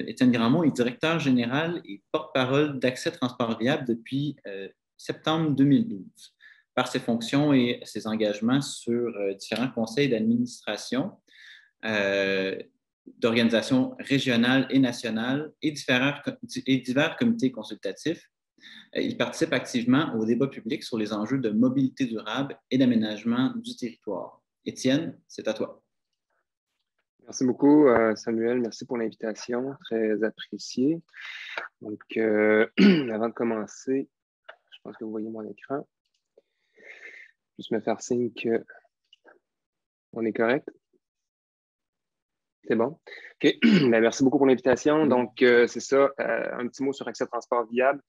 Étienne Grandmont est directeur général et porte-parole d'Accès Transport Viable depuis septembre 2012. Par ses fonctions et ses engagements sur différents conseils d'administration, d'organisations régionales et nationales et divers comités consultatifs, il participe activement au débat public sur les enjeux de mobilité durable et d'aménagement du territoire. Étienne, c'est à toi. Merci beaucoup, Samuel. Merci pour l'invitation. Très apprécié. Donc, avant de commencer, je pense que vous voyez mon écran. Juste me faire signe qu'on est correct. C'est bon? OK. Bien, merci beaucoup pour l'invitation. Donc, c'est ça, un petit mot sur Accès Transport Viable,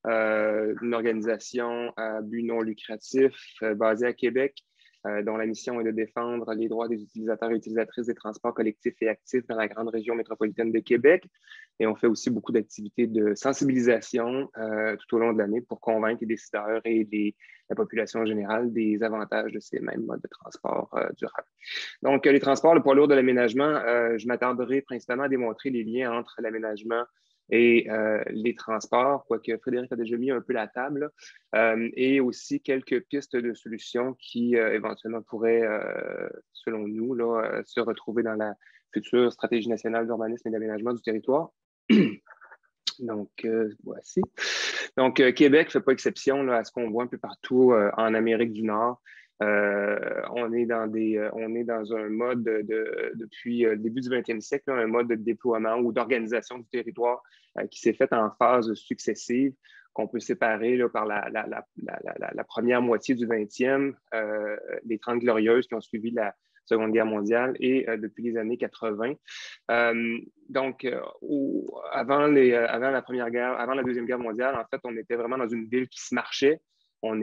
une organisation à but non lucratif basée à Québec, dont la mission est de défendre les droits des utilisateurs et utilisatrices des transports collectifs et actifs dans la grande région métropolitaine de Québec. Et on fait aussi beaucoup d'activités de sensibilisation tout au long de l'année pour convaincre les décideurs et la population générale des avantages de ces mêmes modes de transport durables. Donc, les transports, le poids lourd de l'aménagement, je m'attarderai principalement à démontrer les liens entre l'aménagement et les transports, quoique Frédéric a déjà mis un peu la table, et aussi quelques pistes de solutions qui éventuellement pourraient, selon nous, là, se retrouver dans la future stratégie nationale d'urbanisme et d'aménagement du territoire. Donc, voici. Donc, Québec ne fait pas exception là, à ce qu'on voit un peu partout en Amérique du Nord. On est dans un mode depuis le début du 20e siècle, là, un mode de déploiement ou d'organisation du territoire qui s'est fait en phases successives, qu'on peut séparer là, par la première moitié du 20e, les 30 Glorieuses qui ont suivi la Seconde Guerre mondiale et depuis les années 80. Donc, avant la Première Guerre, avant la Deuxième Guerre mondiale, en fait, on était vraiment dans une ville qui se marchait. On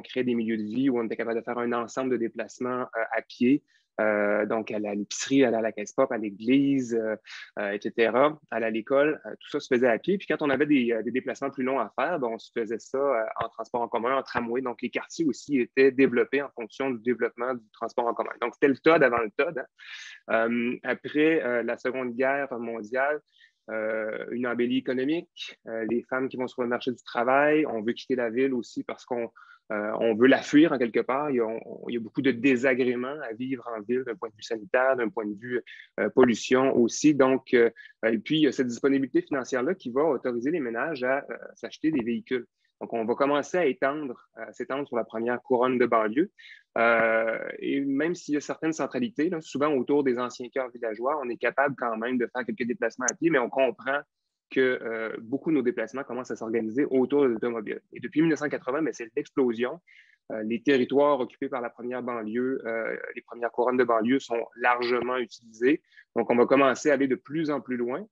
créait des milieux de vie où on était capable de faire un ensemble de déplacements à pied. Donc, aller à l'épicerie, aller à la caisse pop, à l'église, etc., aller à l'école, tout ça se faisait à pied. Puis quand on avait des déplacements plus longs à faire, ben, on se faisait ça en transport en commun, en tramway. Donc, les quartiers aussi étaient développés en fonction du développement du transport en commun. Donc, c'était le TOD avant le TOD. Après la Seconde Guerre mondiale, une embellie économique, les femmes qui vont sur le marché du travail, on veut quitter la ville aussi parce qu'on veut la fuir en quelque part. Il y a beaucoup de désagréments à vivre en ville d'un point de vue sanitaire, d'un point de vue pollution aussi. Donc, et puis, il y a cette disponibilité financière-là qui va autoriser les ménages à s'acheter des véhicules. Donc, on va commencer à s'étendre sur la première couronne de banlieue. Et même s'il y a certaines centralités, là, souvent autour des anciens cœurs villageois, on est capable quand même de faire quelques déplacements à pied, mais on comprend que beaucoup de nos déplacements commencent à s'organiser autour de l'automobile. Et depuis 1980, mais c'est l'explosion. Les territoires occupés par la première banlieue, les premières couronnes de banlieue sont largement utilisés. Donc, on va commencer à aller de plus en plus loin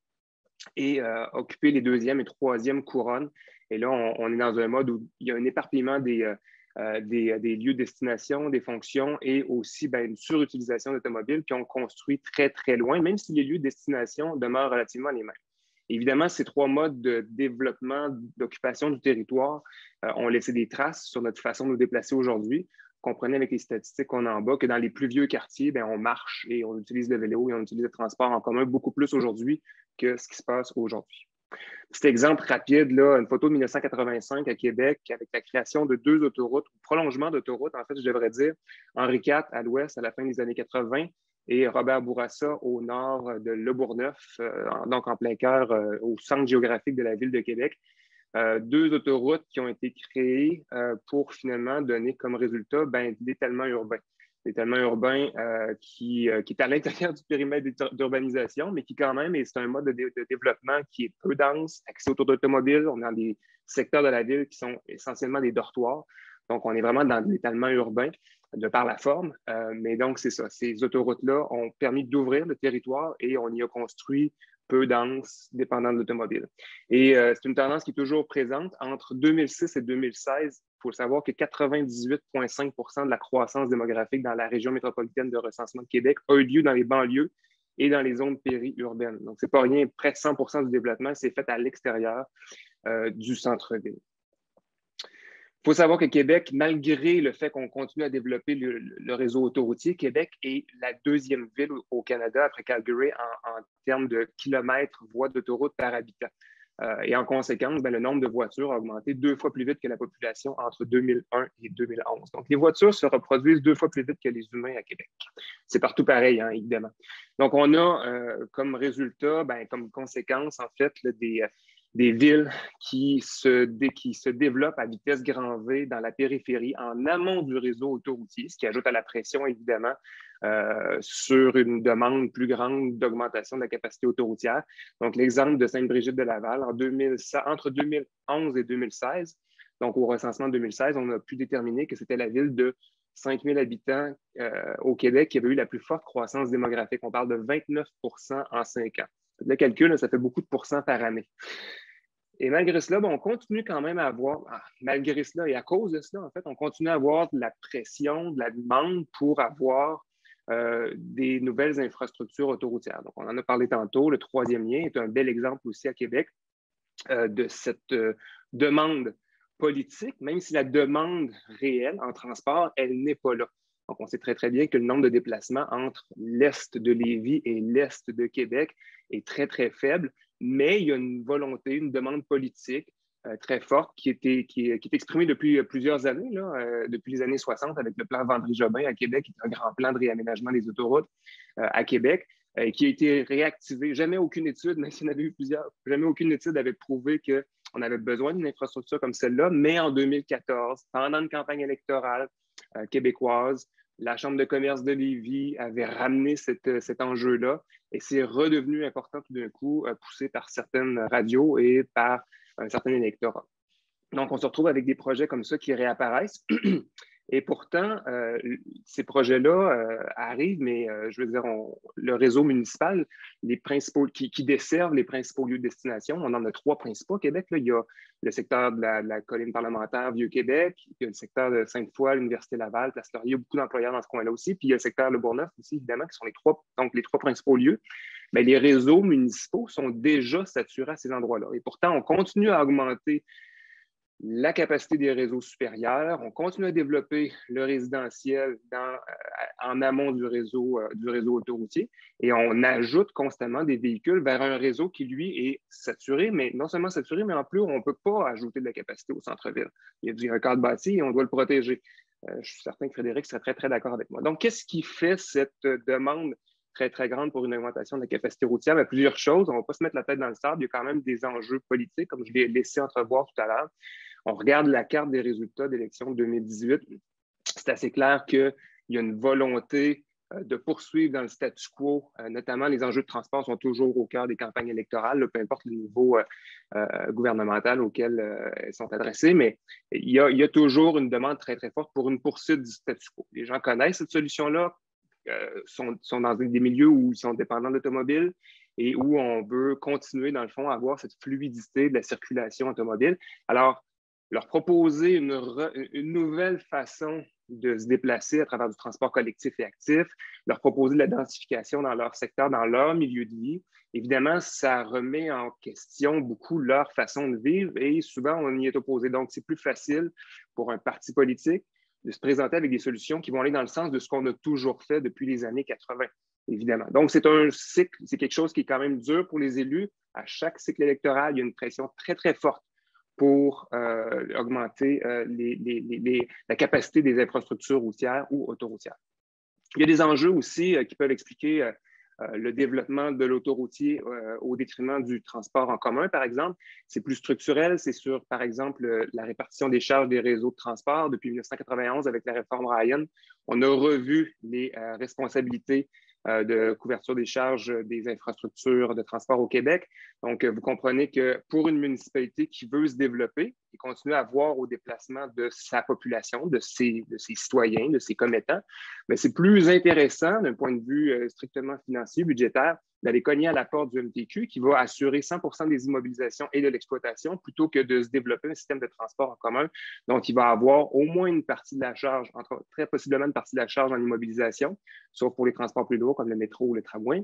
et occuper les deuxième et troisième couronnes. Et là, on est dans un mode où il y a un éparpillement des lieux de destination, des fonctions et aussi une surutilisation d'automobiles qui ont construit très, très loin, même si les lieux de destination demeurent relativement les mêmes. Évidemment, ces trois modes de développement, d'occupation du territoire ont laissé des traces sur notre façon de nous déplacer aujourd'hui. Comprenez avec les statistiques qu'on a en bas que dans les plus vieux quartiers, on marche et on utilise le vélo et on utilise le transport en commun beaucoup plus aujourd'hui que ce qui se passe aujourd'hui. Petit exemple rapide, là, une photo de 1985 à Québec avec la création de deux autoroutes, ou prolongement d'autoroutes, en fait, je devrais dire, Henri IV à l'ouest à la fin des années 80 et Robert Bourassa au nord de Le Bourgneuf, donc en plein cœur, au centre géographique de la ville de Québec. Deux autoroutes qui ont été créées pour finalement donner comme résultat l'étalement urbain. L'étalement urbain qui est à l'intérieur du périmètre d'urbanisation, mais qui quand même, c'est un mode de développement qui est peu dense, axé autour d'automobiles. On est dans des secteurs de la ville qui sont essentiellement des dortoirs. Donc, on est vraiment dans l'étalement urbain de par la forme. Mais donc, c'est ça. Ces autoroutes-là ont permis d'ouvrir le territoire et on y a construit peu dense, dépendant de l'automobile. Et c'est une tendance qui est toujours présente. Entre 2006 et 2016, il faut savoir que 98,5 % de la croissance démographique dans la région métropolitaine de recensement de Québec a eu lieu dans les banlieues et dans les zones périurbaines. Donc, ce n'est pas rien, près de 100 % du développement s'est fait à l'extérieur du centre-ville. faut savoir que Québec, malgré le fait qu'on continue à développer le réseau autoroutier, Québec est la deuxième ville au Canada, après Calgary, en termes de kilomètres voies d'autoroute par habitant. Et en conséquence, le nombre de voitures a augmenté 2 fois plus vite que la population entre 2001 et 2011. Donc, les voitures se reproduisent 2 fois plus vite que les humains à Québec. C'est partout pareil, hein, évidemment. Donc, on a comme résultat, comme conséquence, en fait, là, des villes qui se développent à vitesse grand V dans la périphérie, en amont du réseau autoroutier, ce qui ajoute à la pression, évidemment, sur une demande plus grande d'augmentation de la capacité autoroutière. Donc, l'exemple de Sainte-Brigitte-de-Laval, entre 2011 et 2016, donc au recensement de 2016, on a pu déterminer que c'était la ville de 5 000 habitants au Québec qui avait eu la plus forte croissance démographique. On parle de 29 en 5 ans. Le calcul, ça fait beaucoup de pourcents par année. Et malgré cela, on continue quand même à avoir, malgré cela et à cause de cela, en fait, on continue à avoir de la pression, de la demande pour avoir des nouvelles infrastructures autoroutières. Donc, on en a parlé tantôt. Le troisième lien est un bel exemple aussi à Québec de cette demande politique, même si la demande réelle en transport, elle n'est pas là. Donc, on sait très, très bien que le nombre de déplacements entre l'Est de Lévis et l'Est de Québec est très, très faible, mais il y a une volonté, une demande politique très forte qui est exprimée depuis plusieurs années, là, depuis les années 60 avec le plan Vendry-Jobin à Québec, qui est un grand plan de réaménagement des autoroutes à Québec, qui a été réactivé. Jamais aucune étude, même s'il y en avait eu plusieurs, jamais aucune étude avait prouvé qu'on avait besoin d'une infrastructure comme celle-là, mais en 2014, pendant une campagne électorale québécoise, la Chambre de commerce de Lévis avait ramené cet enjeu-là et c'est redevenu important tout d'un coup, poussé par certaines radios et par un certain électorat. Donc, on se retrouve avec des projets comme ça qui réapparaissent. Et pourtant, ces projets-là arrivent, mais je veux dire, le réseau municipal, les principaux qui desservent les principaux lieux de destination, on en a 3 principaux au Québec. Là. Il y a le secteur de la colline parlementaire Vieux-Québec, il y a le secteur de Sainte-Foy, l'Université Laval, Place-Laurier, il y a beaucoup d'employeurs dans ce coin-là aussi, puis il y a le secteur de Bourgneuf aussi, évidemment, qui sont les 3 principaux lieux. Mais les réseaux municipaux sont déjà saturés à ces endroits-là. Et pourtant, on continue à augmenter la capacité des réseaux supérieurs. On continue à développer le résidentiel en amont du réseau autoroutier et on ajoute constamment des véhicules vers un réseau qui, lui, est saturé, mais non seulement saturé, mais en plus, on ne peut pas ajouter de la capacité au centre-ville. Il y a un cadre bâti et on doit le protéger. Je suis certain que Frédéric serait très, très d'accord avec moi. Donc, qu'est-ce qui fait cette demande très, très grande pour une augmentation de la capacité routière? Bien, plusieurs choses. On ne va pas se mettre la tête dans le sable. Il y a quand même des enjeux politiques, comme je l'ai laissé entrevoir tout à l'heure. On regarde la carte des résultats d'élection de 2018. C'est assez clair qu'il y a une volonté de poursuivre dans le statu quo, notamment les enjeux de transport sont toujours au cœur des campagnes électorales, là, peu importe le niveau gouvernemental auquel elles sont adressées, mais il y a toujours une demande très, très forte pour une poursuite du statu quo. Les gens connaissent cette solution-là, sont dans des milieux où ils sont dépendants d'automobiles et où on veut continuer, dans le fond, à avoir cette fluidité de la circulation automobile. Alors, leur proposer une nouvelle façon de se déplacer à travers du transport collectif et actif, leur proposer de la densification dans leur secteur, dans leur milieu de vie. Évidemment, ça remet en question beaucoup leur façon de vivre et souvent, on y est opposé. Donc, c'est plus facile pour un parti politique de se présenter avec des solutions qui vont aller dans le sens de ce qu'on a toujours fait depuis les années 80, évidemment. Donc, c'est un cycle, c'est quelque chose qui est quand même dur pour les élus. À chaque cycle électoral, il y a une pression très, très forte pour augmenter la capacité des infrastructures routières ou autoroutières. Il y a des enjeux aussi qui peuvent expliquer le développement de l'autoroutier au détriment du transport en commun, par exemple. C'est plus structurel, c'est sur, par exemple, la répartition des charges des réseaux de transport. Depuis 1991, avec la réforme Ryan, on a revu les responsabilités de couverture des charges des infrastructures de transport au Québec. Donc, vous comprenez que pour une municipalité qui veut se développer et continuer à voir au déplacement de sa population, de ses citoyens, de ses commettants, mais c'est plus intéressant d'un point de vue strictement financier, budgétaire, d'aller cogner à la porte du MTQ qui va assurer 100% des immobilisations et de l'exploitation plutôt que de se développer un système de transport en commun. Donc, il va avoir au moins une partie de la charge, très possiblement une partie de la charge en immobilisation, sauf pour les transports plus lourds comme le métro ou le tramway,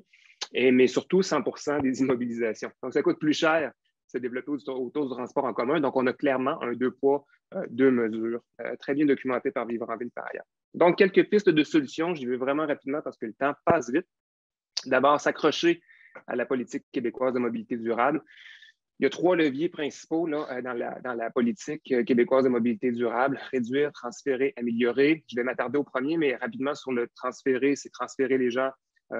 mais surtout 100% des immobilisations. Donc, ça coûte plus cher se développer autour du transport en commun. Donc, on a clairement un deux poids, deux mesures, très bien documenté par Vivre en Ville par ailleurs. Donc, quelques pistes de solutions, j'y vais vraiment rapidement parce que le temps passe vite. D'abord, s'accrocher à la politique québécoise de mobilité durable. Il y a trois leviers principaux là, dans la politique québécoise de mobilité durable: réduire, transférer, améliorer. Je vais m'attarder au premier, mais rapidement sur le transférer, c'est transférer les gens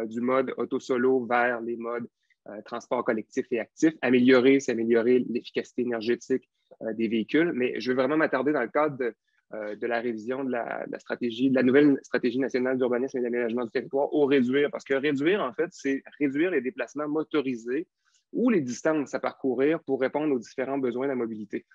du mode auto-solo vers les modes transport collectif et actif. Améliorer, c'est améliorer l'efficacité énergétique des véhicules. Mais je veux vraiment m'attarder dans le cadre de la révision de la stratégie, de la nouvelle stratégie nationale d'urbanisme et d'aménagement du territoire au réduire. Parce que réduire, en fait, c'est réduire les déplacements motorisés ou les distances à parcourir pour répondre aux différents besoins de la mobilité.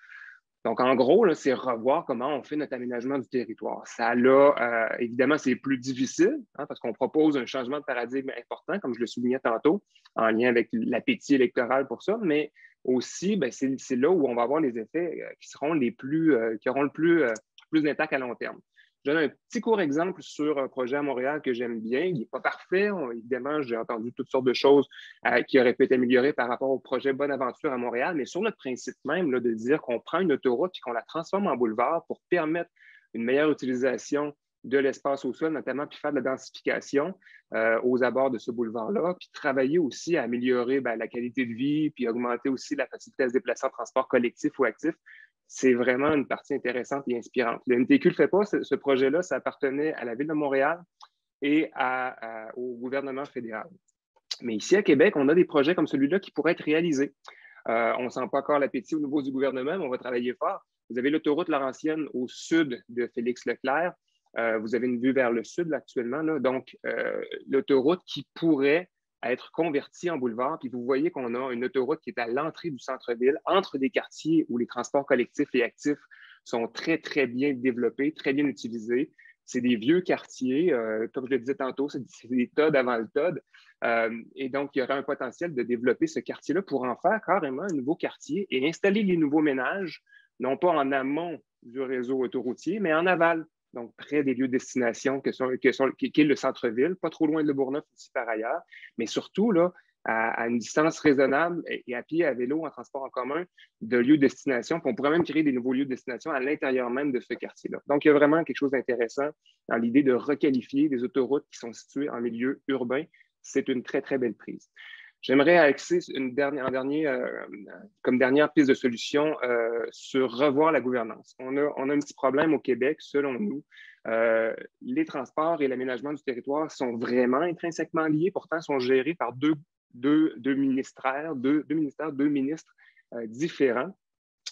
Donc, en gros, c'est revoir comment on fait notre aménagement du territoire. Ça, là, évidemment, c'est plus difficile parce qu'on propose un changement de paradigme important, comme je le soulignais tantôt, en lien avec l'appétit électoral pour ça, mais aussi, c'est là où on va avoir les effets qui seront qui auront le plus d'impact à long terme. Je donne un petit court exemple sur un projet à Montréal que j'aime bien. Il n'est pas parfait. Évidemment, j'ai entendu toutes sortes de choses qui auraient pu être améliorées par rapport au projet Bonaventure à Montréal, mais sur le principe même là, de dire qu'on prend une autoroute et qu'on la transforme en boulevard pour permettre une meilleure utilisation de l'espace au sol, notamment, puis faire de la densification aux abords de ce boulevard-là, puis travailler aussi à améliorer la qualité de vie, puis augmenter aussi la facilité à se déplacer en transport collectif ou actif. C'est vraiment une partie intéressante et inspirante. Le NTQ ne le fait pas, ce projet-là, ça appartenait à la Ville de Montréal et au gouvernement fédéral. Mais ici, à Québec, on a des projets comme celui-là qui pourraient être réalisés. On ne sent pas encore l'appétit au niveau du gouvernement, mais on va travailler fort. Vous avez l'autoroute Laurentienne au sud de Félix-Leclerc. Vous avez une vue vers le sud là, actuellement. Là. Donc, l'autoroute qui pourrait être convertie en boulevard. Puis vous voyez qu'on a une autoroute qui est à l'entrée du centre-ville, entre des quartiers où les transports collectifs et actifs sont très, très bien développés, très bien utilisés. C'est des vieux quartiers, comme je le disais tantôt, c'est des TOD avant le TOD. Et donc, il y aurait un potentiel de développer ce quartier-là pour en faire carrément un nouveau quartier et installer les nouveaux ménages, non pas en amont du réseau autoroutier, mais en aval. Donc près des lieux de destination qui est le centre-ville, pas trop loin de Le Bourgneuf aussi par ailleurs, mais surtout là, à une distance raisonnable et à pied, à vélo, en transport en commun, de lieux de destination. Puis on pourrait même créer des nouveaux lieux de destination à l'intérieur même de ce quartier-là. Donc, il y a vraiment quelque chose d'intéressant dans l'idée de requalifier des autoroutes qui sont situées en milieu urbain. C'est une très, très belle prise. J'aimerais axer comme dernière piste de solution sur revoir la gouvernance. On a un petit problème au Québec, selon nous. Les transports et l'aménagement du territoire sont vraiment intrinsèquement liés, pourtant sont gérés par deux ministères, deux ministres différents.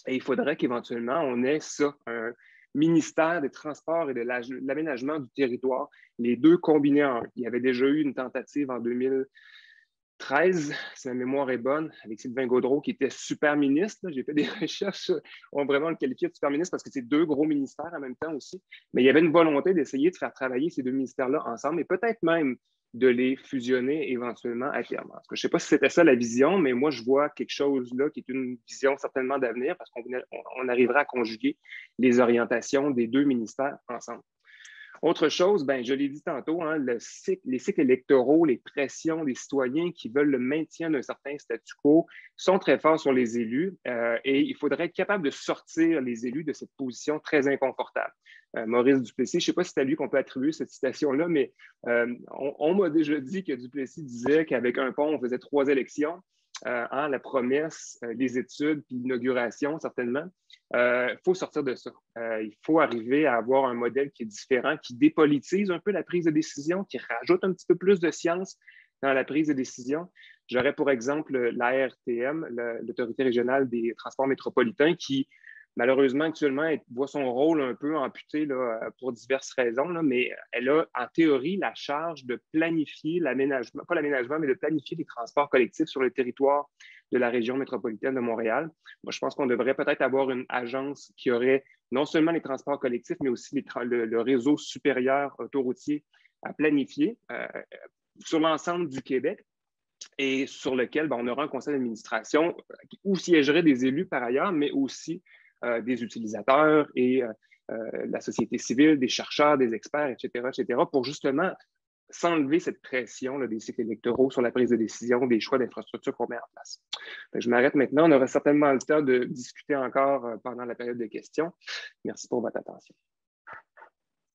Et il faudrait qu'éventuellement, on ait ça, un ministère des Transports et de l'aménagement du territoire, les deux combinés en un. Il y avait déjà eu une tentative en 2013, si ma mémoire est bonne, avec Sylvain Gaudreault, qui était super ministre. J'ai fait des recherches, on va vraiment le qualifier de super ministre parce que c'est deux gros ministères en même temps aussi. Mais il y avait une volonté d'essayer de faire travailler ces deux ministères-là ensemble et peut-être même de les fusionner éventuellement à terme. Je ne sais pas si c'était ça la vision, mais moi, je vois quelque chose là qui est une vision certainement d'avenir parce qu'on arrivera à conjuguer les orientations des deux ministères ensemble. Autre chose, je l'ai dit tantôt, les cycles électoraux, les pressions des citoyens qui veulent le maintien d'un certain statu quo sont très forts sur les élus et il faudrait être capable de sortir les élus de cette position très inconfortable. Maurice Duplessis, je ne sais pas si c'est à lui qu'on peut attribuer cette citation-là, mais on m'a déjà dit que Duplessis disait qu'avec un pont, on faisait 3 élections. La promesse, les études, puis l'inauguration, certainement. Il faut sortir de ça. Il faut arriver à avoir un modèle qui est différent, qui dépolitise un peu la prise de décision, qui rajoute un petit peu plus de science dans la prise de décision. J'aurais, pour exemple, l'ARTM, l'Autorité régionale des transports métropolitains, qui, malheureusement, actuellement, voit son rôle un peu amputé là, pour diverses raisons, là, mais elle a, en théorie, la charge de planifier l'aménagement, pas l'aménagement, mais de planifier les transports collectifs sur le territoire de la région métropolitaine de Montréal. Moi, je pense qu'on devrait peut-être avoir une agence qui aurait non seulement les transports collectifs, mais aussi le réseau supérieur autoroutier à planifier sur l'ensemble du Québec et sur lequel on aura un conseil d'administration où siégeraient des élus par ailleurs, mais aussi des utilisateurs et la société civile, des chercheurs, des experts, etc., pour justement s'enlever cette pression là, des cycles électoraux sur la prise de décision, des choix d'infrastructures qu'on met en place. Je m'arrête maintenant. On aura certainement le temps de discuter encore pendant la période de questions. Merci pour votre attention.